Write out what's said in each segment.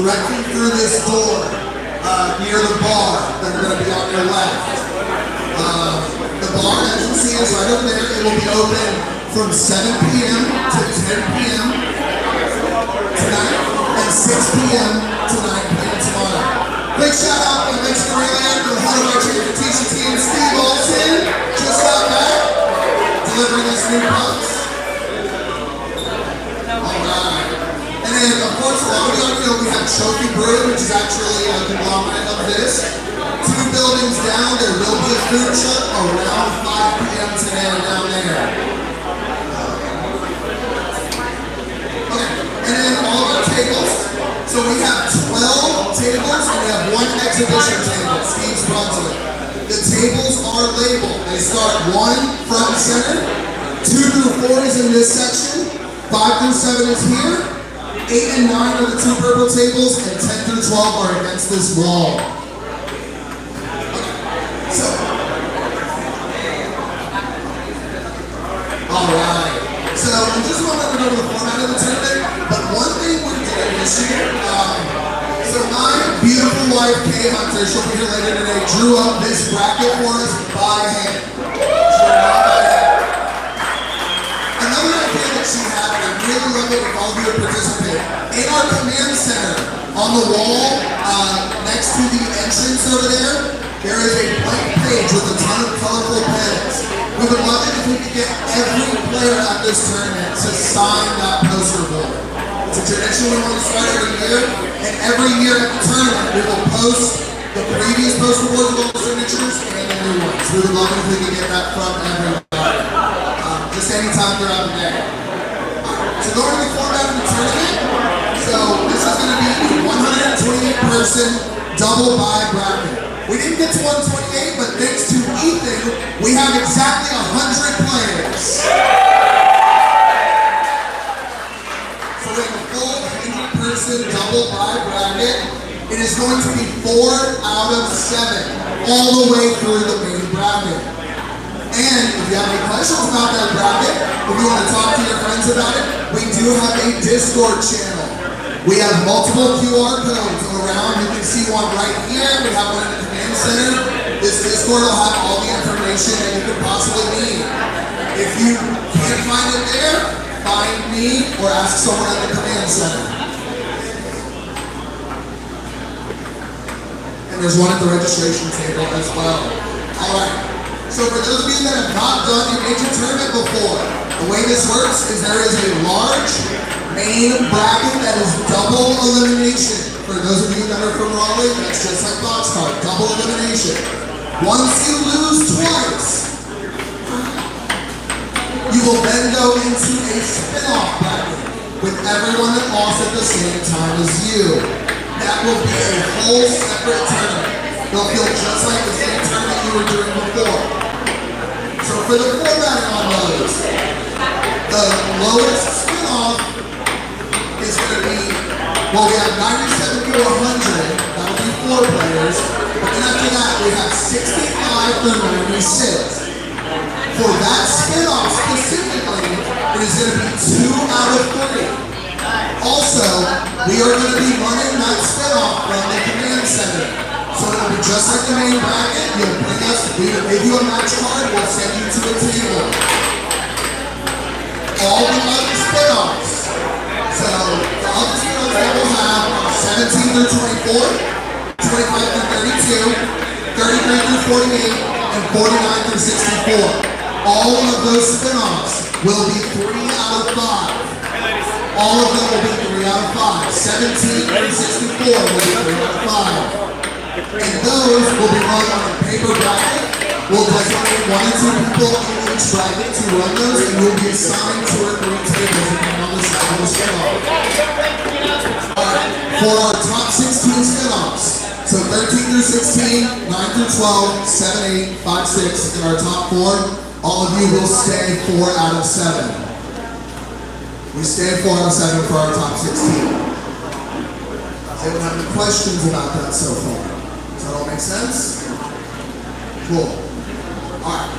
directly through this door near the bar that are going to be on your left. The bar, as you see, is right over there. It will be open from 7 p.m. to 10 p.m. tonight and 6 p.m. to 9 p.m. tomorrow. Big shout out to Mexican Reland for the head of our transportation team, Steve Olson, just got back, delivering us new pucks. Alright. And then, of course, a lot of you know we have Trophy Brew, which is actually a conglomerate of this. 2 buildings down, there will be a food truck around 5 p.m. today down there. Okay, and then all of our tables. So we have 12 tables and we have 1 exhibition table, Steve's Brunswick. The tables are labeled. They start 1 front and center, 2 through 4 is in this section, 5 through 7 is here, 8 and 9 are the 2 purple tables, and 10 through 12 are against this wall. Okay, so. Alright. So I just want to go over the format of the tournament, but one thing we're doing this year, so my beautiful wife, Kay Hunter, she'll be here later today, drew up this bracket for us by hand. Another idea that she had, and I really love it if all of you would participate, in our command center, on the wall, next to the entrance over there, there is a blank page with a ton of colorful pens. We would love it if we could get every player at this tournament to sign that poster board. It's a tradition we want to start every year, and every year at the tournament we will post the previous poster boards with all the signatures and the new ones. We would love it if we could get that from everybody. Just anytime throughout the day. So going to the format of the tournament, so this is going to be a 128-person double bye bracket. We didn't get to 128, but thanks to Ethan, we have exactly 100 players. So we have a full 100-person double bye bracket. It is going to be 4 out of 7, all the way through the main bracket. And if you have any questions about that bracket, if you want to talk to your friends about it, we do have a Discord channel. We have multiple QR codes around. You can see one right here. We have one in the command center. This Discord will have all the information that you could possibly need. If you can't find it there, find me or ask someone at the command center. And there's one at the registration table as well. All right. So for those of you that have not done the major tournament before, the way this works is there is a large main bracket that is double elimination. For those of you that are from Raleigh, that's just like boxcar, double elimination. Once you lose twice, you will then go into a spin-off bracket with everyone that lost at the same time as you. That will be a whole separate tournament. They'll feel just like the same tournament you were doing before. So for the formatting on those, the lowest spin-off is going to be, well, we have 97 to 100, that'll be 4 players, but then after that we have 65 through 96. For that spin-off specifically, it is going to be 2 out of 3. Also, we are going to be running that spin-off from the command center. So it'll be just like the main bracket, you'll bring us, we will give you a match card, we'll send you to a table. All the other spin-offs. So the other spin-offs that we'll have are 17 through 24, 25 through 32, 33 through 48, and 49 through 64. All of those spin-offs will be 3 out of 5. All of them will be 3 out of 5. 17 through 64 will be 3 out of 5. And those will be run on a paper bracket. We'll designate 1 or 2 people in each bracket to run those, and you'll be assigned 2 or 3 tables depending on the side of the spin-off. For our top 16 spin-offs, so 13 through 16, 9 through 12, 7, 8, 5, 6, and our top 4, all of you will stay 4 out of 7. We stay 4 out of 7 for our top 16. Does anyone have any questions about that so far? Does that all make sense? Cool. Alright.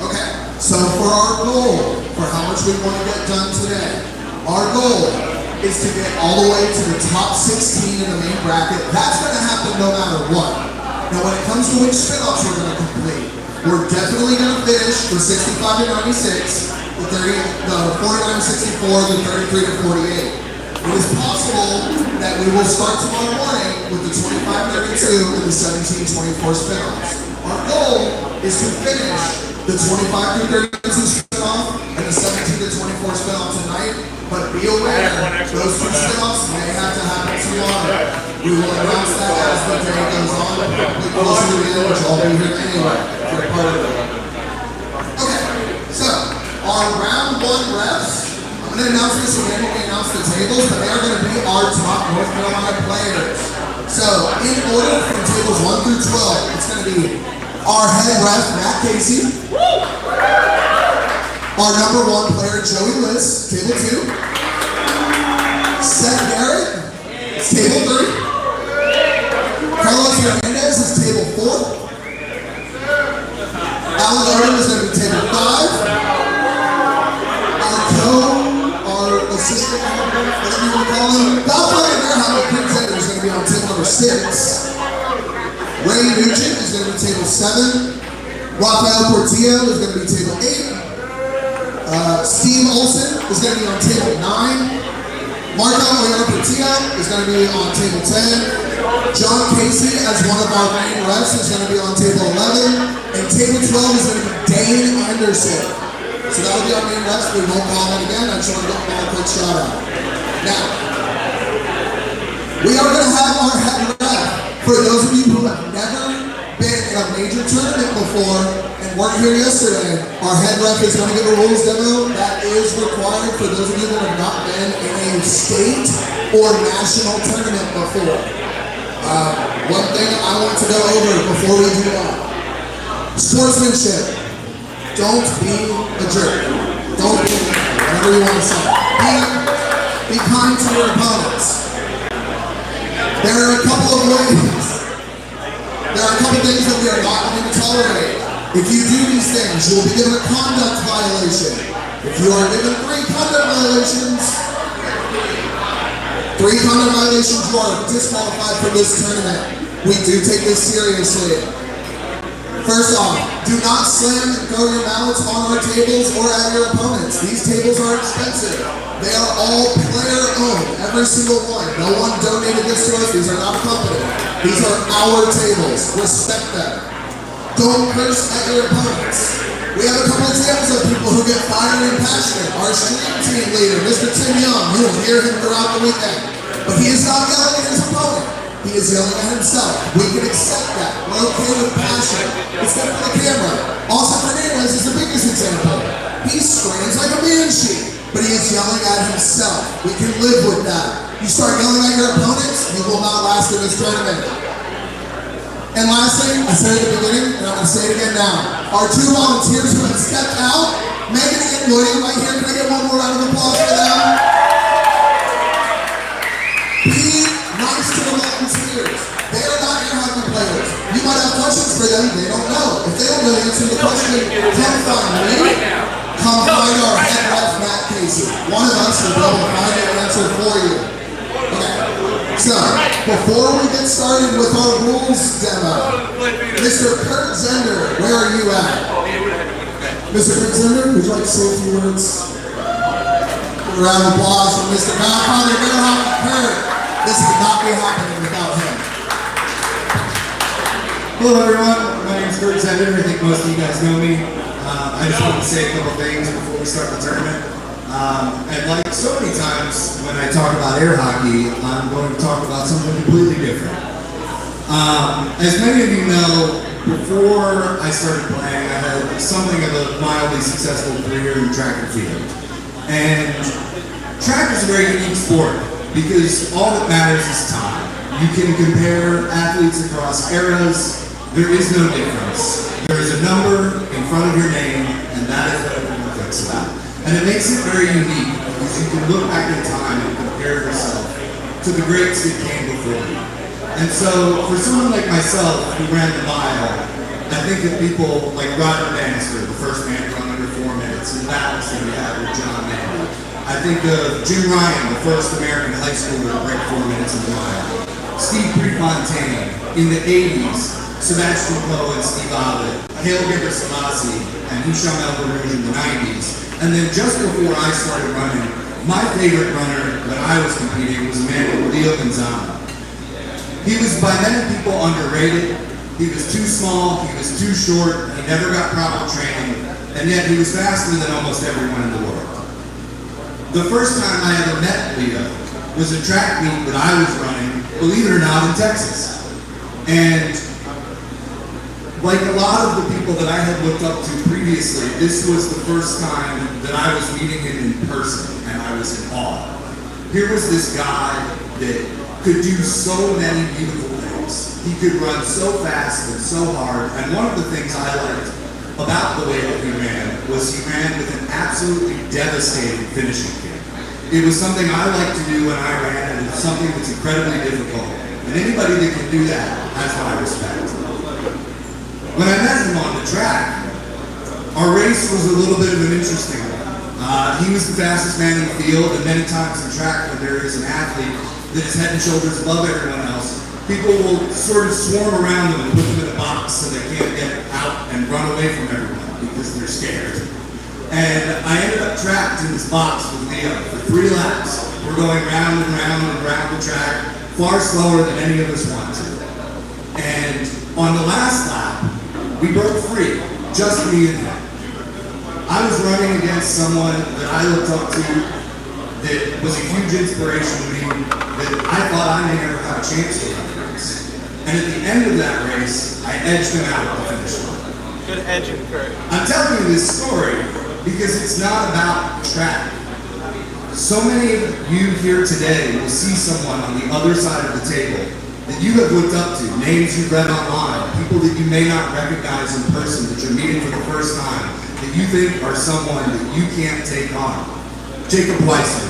Okay, so for our goal, for how much we want to get done today, our goal is to get all the way to the top 16 in the main bracket. That's going to happen no matter what. Now, when it comes to which spin-offs we're going to complete, we're definitely going to finish the 65 to 96, the 49 to 64, the 33 to 48. It is possible that we will start tomorrow morning with the 25-32 and the 17-24 spin-offs. Our goal is to finish the 25 through 32 spin-off and the 17 to 24 spin-off tonight, but be aware, those two spin-offs may have to happen tomorrow. We will announce that as the day goes on, probably closer to the end, which I'll be here anyway if you're part of it. Okay, so our round one refs, I'm going to announce this again when we announce the tables, but they are going to be our top North Carolina players. So, in order from tables 1 through 12, it's going to be our head ref, Matt Casey. Our number 1 player, Joey Liss, table 2. Seth Garrett, it's table 3. Carlos Hernandez is table 4. Alan Odom is going to be table 5. Our assistant, whatever you want to call him, Balfour Prince is going to be on table number 6. Ray Nugent is going to be table 7. Rafael Portillo is going to be table 8. Steve Olson is going to be on table 9. Marco Oyana Portillo is going to be on table 10. John Casey, as one of our main refs, is going to be on table 11. And table 12 is going to be Dane Anderson. So that'll be our main refs. We won't call it again. I just want to get a quick shout out. Now, we are going to have our head ref. For those of you who have never been in a major tournament before and weren't here yesterday, our head ref is going to give a rules demo that is required for those of you that have not been in a state or national tournament before. One thing I want to go over before we do that. Sportsmanship. Don't be a jerk. Don't be whatever you want to say. Be kind to your opponents. There are a couple of ways. There are a couple things that we are not going to tolerate. If you do these things, you will be given a conduct violation. If you are given 3 conduct violations, you are disqualified from this tournament. We do take this seriously. First off, do not slam and throw your mallets on our tables or at your opponents. These tables are expensive. They are all player-owned, every single one. No one donated this to us. These are not a company. These are our tables. Respect them. Don't curse at your opponents. We have a couple examples of people who get fiery and passionate. Our stream team leader, Mr. Tim Young, you will hear him throughout the weekend. But he is not yelling at his opponent. He is yelling at himself. We can accept that. We're okay with passion. Except for the camera. Austin Fernandez is the biggest example. He screams like a banshee, but he is yelling at himself. We can live with that. You start yelling at your opponents, you will not last in this tournament. And lastly, I said at the beginning, and I'm going to say it again now. Our 2 volunteers who have stepped out, Megan and William right here. Can I get one more round of applause for them? Be nice to the volunteers. They are not air hockey players. You might have questions for them, they don't know. If they don't know the answer to the question, come find me. Come find our head ref, Matt Casey. One of us will be able to find an answer for you. Okay, so before we get started with our rules demo, Mr. Kurt Zender, where are you at? Mr. Kurt Zender, would you like to say a few words? A round of applause for Mr. Godfather of Air Hockey Kurt. This would not be happening without him. Hello everyone, my name is Kurt Zender. I think most of you guys know me. I just want to say a couple things before we start the tournament. And like so many times when I talk about air hockey, I'm going to talk about something completely different. As many of you know, before I started playing, I had something of a mildly successful career in track and field. And track is a very unique sport because all that matters is time. You can compare athletes across eras. There is no difference. There is a number in front of your name, and that is what everyone thinks about. And it makes it very unique because you can look back in time and compare yourself to the greats that came before you. And so, for someone like myself who ran the mile, I think that people like Roger Bannister, the first man to run under 4 minutes, and battles that we had with John Manley. I think of Jim Ryan, the first American high schooler to break 4 minutes in the mile. Steve Prefontaine in the 80s, Sebastian Coe and Steve Abbott, Haile Gebrselassie, and Hicham El Barouj in the 90s. And then just before I started running, my favorite runner when I was competing was a man named Leo Gonzalez. He was by many people underrated. He was too small, he was too short, he never got proper training, and yet he was faster than almost everyone in the world. The first time I ever met Leo was a track meet that I was running, believe it or not, in Texas. And like a lot of the people that I had looked up to previously, this was the first time that I was meeting him in person, and I was in awe. Here was this guy that could do so many beautiful things. He could run so fast and so hard, and one of the things I liked about the way that he ran was he ran with an absolutely devastating finishing kick. It was something I like to do when I ran, and it's something that's incredibly difficult. And anybody that can do that has my respect. When I met him on the track, our race was a little bit of an interesting one. He was the fastest man in the field, and many times in track when there is an athlete that is head and shoulders above everyone else, people will sort of swarm around them and put them in a box so they can't get out and run away from everyone because they're scared. And I ended up trapped in this box with Leo for 3 laps. We're going round and round and round the track, far slower than any of us want to. And on the last lap, we broke free, just me and him. I was running against someone that I looked up to that was a huge inspiration to me, that I thought I may never have a chance to run the race. And at the end of that race, I edged him out of the finish line. Good edging, Kurt. I'm telling you this story because it's not about track. So many of you here today will see someone on the other side of the table that you have looked up to, names you've read online, people that you may not recognize in person, that you're meeting for the first time, that you think are someone that you can't take on. Jacob Weissman,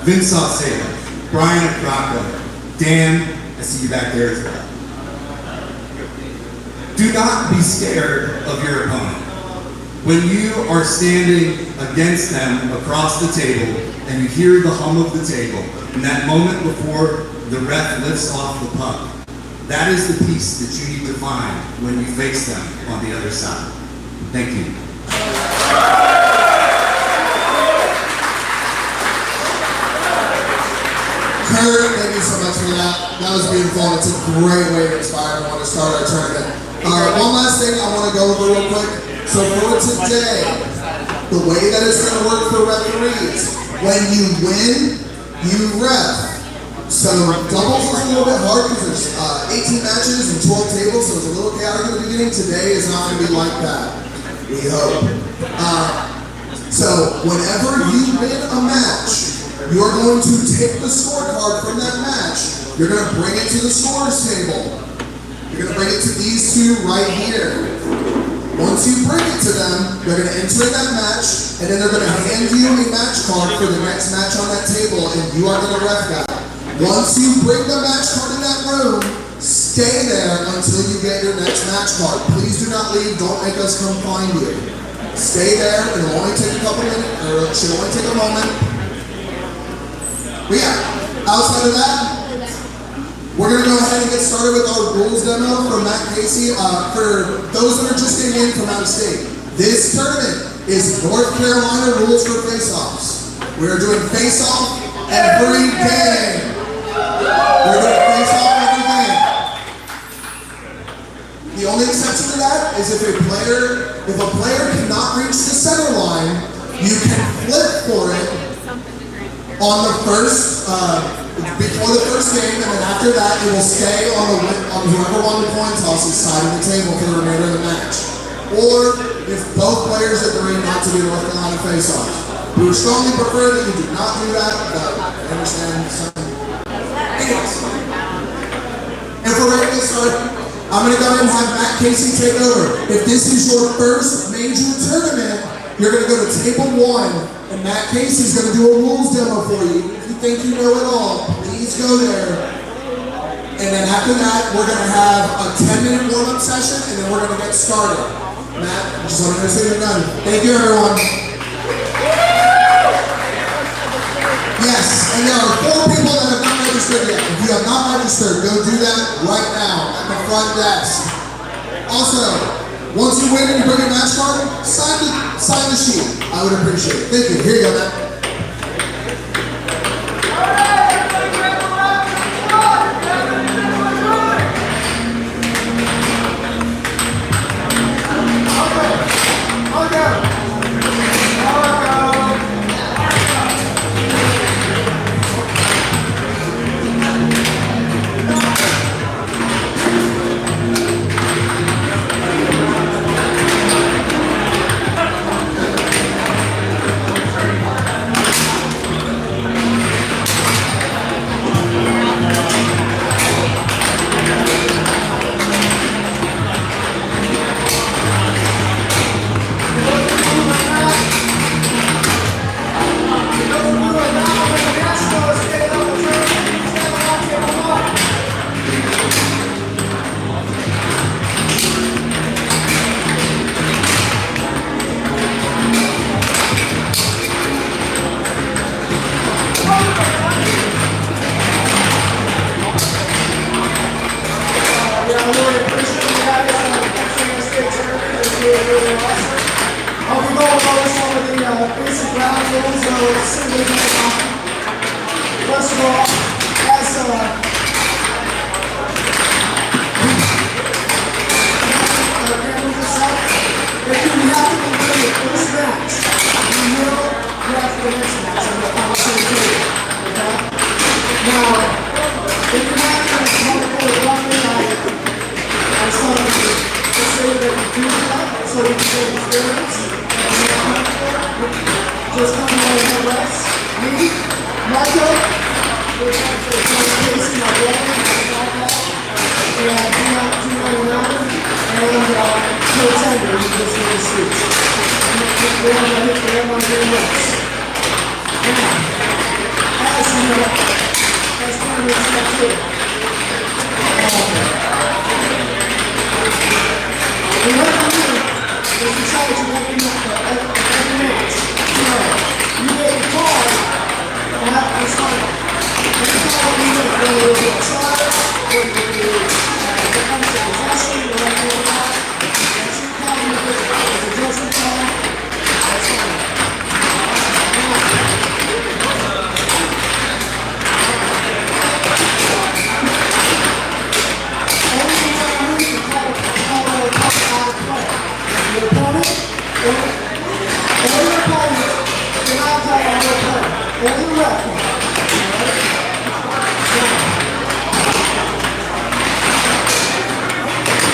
Vince Saucedo, Brian Croco, Dan, I see you back there as well. Do not be scared of your opponent. When you are standing against them across the table and you hear the hum of the table, in that moment before the ref lifts off the puck, that is the peace that you need to find when you face them on the other side. Thank you. Kurt, thank you so much for that. That was beautiful. It's a great way to inspire everyone to start our tournament. One last thing I want to go over real quick. So for today, the way that it's going to work for referees, when you win, you ref. So doubles is a little bit hard because there's 18 matches and 12 tables, so it's a little chaotic in the beginning. Today is not going to be like that, we hope. So whenever you win a match, you are going to take the scorecard from that match. You're going to bring it to the scores table. You're going to bring it to these two right here. Once you bring it to them, they're going to enter that match, and then they're going to hand you a match card for the next match on that table, and you are going to ref that. Once you bring the match card in that room, stay there until you get your next match card. Please do not leave. Don't make us come find you. Stay there. It'll only take a couple minutes, or it should only take a moment. But yeah, outside of that, we're going to go ahead and get started with our rules demo from Matt Casey. For those that are just getting in from out of state, this tournament is North Carolina rules for face-offs. We're doing face-off every game. We're going to face-off every game. The only exception to that is if a player cannot reach the center line, you can flip for it on the first, before the first game, and then after that, it will stay on whoever won the coin toss's side of the table for the remainder of the match. Or if both players agree not to do North Carolina face-off. We would strongly prefer that you do not do that, but I understand some. Anyways, and for ready to start, I'm going to go ahead and have Matt Casey take over. If this is your first major tournament, you're going to go to table 1, and Matt Casey's going to do a rules demo for you. If you think you know it all, please go there. And then after that, we're going to have a 10-minute warm-up session, and then we're going to get started. Matt, just want to say you're done. Thank you, everyone. And there are 4 people that have not registered yet. If you have not registered, go do that right now at the front desk. Also, once you win and you bring your match card, sign the sheet. I would appreciate it. Thank you. Here you go, man. I'll be going over some of the basic ground rules of single leg hockey. First of all, as if you have to win the first match, you will draft the next match in the competition period. Okay? Now, if you're not going to come up with one night, I just want to say that you do that so we can get experience. Just come on and have us. Me, Marco, we're going to Casey, my brother, and Gino and Tender, who just in the streets. We're going to hit the air on the west. Now, as you know, that's kind of what's up here. The way I'm here is to try to make every match. You make a call, and that's fine. Every call you make, whether it's a trial, whether it's a possession, whatever you want, that's your call you make. It's a judgment call, that's fine. Only time you can call a call out of play. Your opponent, or your opponent, you're not calling on your opponent. Only the ref can.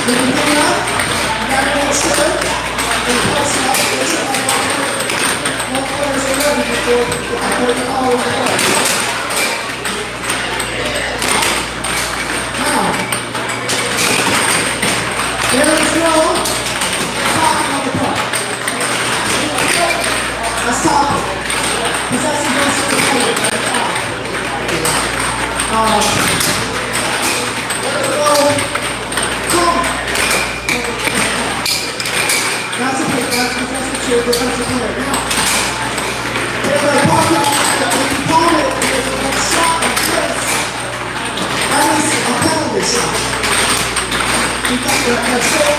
When you get up, you gotta make sure and post up, there's no players are ready before you call the play. Now, there is no talking on the puck. Let's talk it. Possession goes to the player. That's a defensive cheer, defensive player. Now, if the opponent is a shot like this, that is a penalty shot. You got that shot,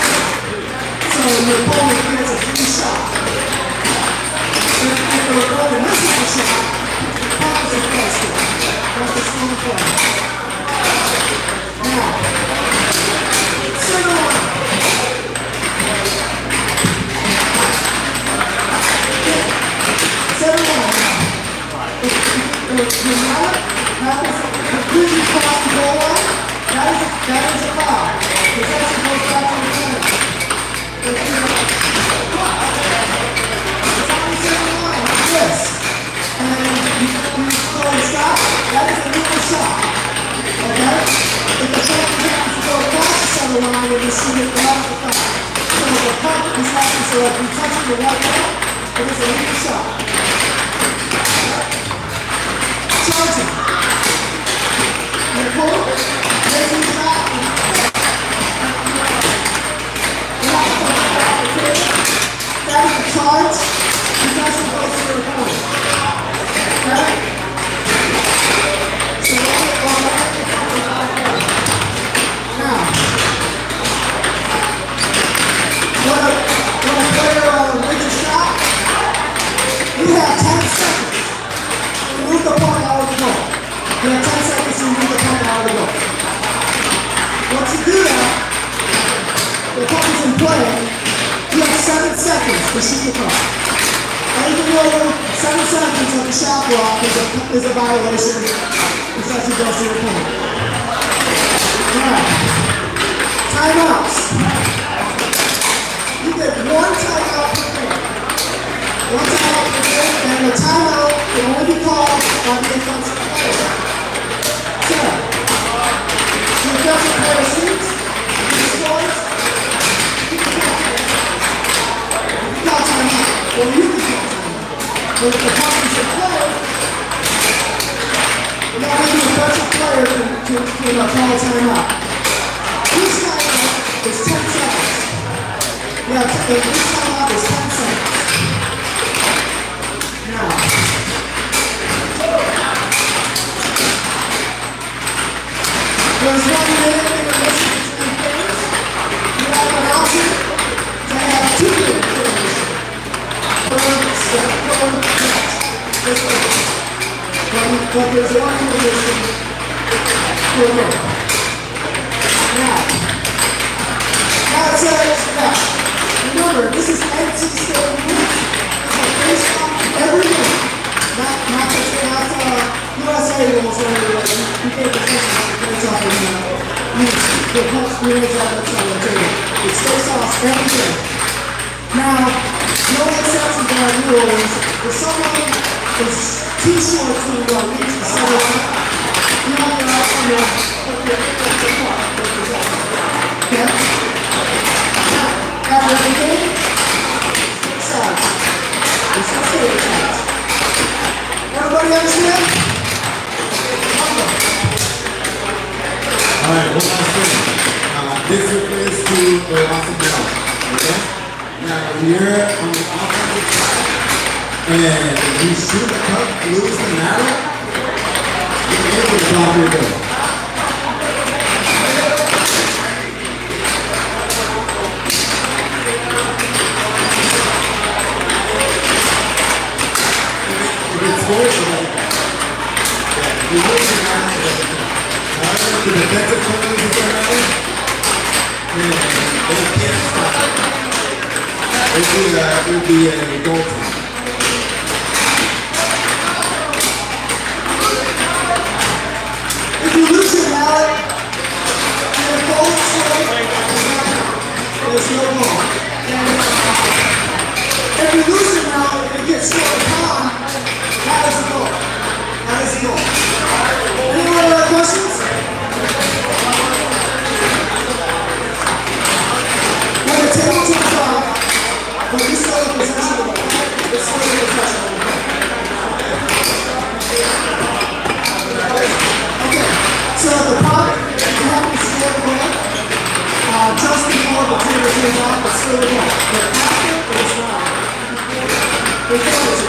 so your opponent gets a free shot. If the opponent misses the shot, the puck is a close to it. That's the strong play. Now, center line. Center line now. If the mallet happens to completely cross the goal line, that is a foul. Possession goes back to the center. If it's on the center line like this, and you throw a stop, that is a legal shot. Okay? If the shot happens to go across the center line and you shoot it right off the top. So the puck is happening, so if you touch it the right way, it is a legal shot. Charging. Your pull, raising the back. That is a charge. You guys will go to your opponent. Okay? seconds to shoot the puck. Anything over 7 seconds of the shot block is a violation. It's actually goes to your point. Alright. Timeouts. You get one timeout per game. One timeout per game, and the timeout can only be called by the offensive player. So, the offensive player shoots, he scores, you can call timeout, or you can call timeout. But if the puck is in play, and that would be the offensive player to call a timeout. Each timeout is 10 seconds. Yeah, each timeout is 10 seconds. Now, there's 1 minute intermission between games. You have an option to have 2 minute intermission. But there's 1 intermission per game. Now it says, remember, this is NC State rules. It's based on every game. Not USA rules where you get the position based off of the post units on the table. It's based off every game. Now, no exception to our rule is if someone is too short to reach the center line, you have to ask them okay? After every game, 6 sides. It's the state sides. Everybody understand? Alright, one last thing. This refers to the offensive down. Okay? Now, when you're on the offensive side and you shoot the puck, lose the matter, you're able to drop your goal. The defensive penalties are matter, and they can't stop it. It would be a goal time. If you lose your mallet and the goal is straight, there's no goal. And if you lose your mallet and it gets scored upon, that is a goal. That is a goal. Any other questions? When the table turns off, but you still have possession of the ball, it's still in possession of the ball. Okay, so the puck, you have to score the ball. Just before the table turns off, it's still a goal. But after, it's not. Before it's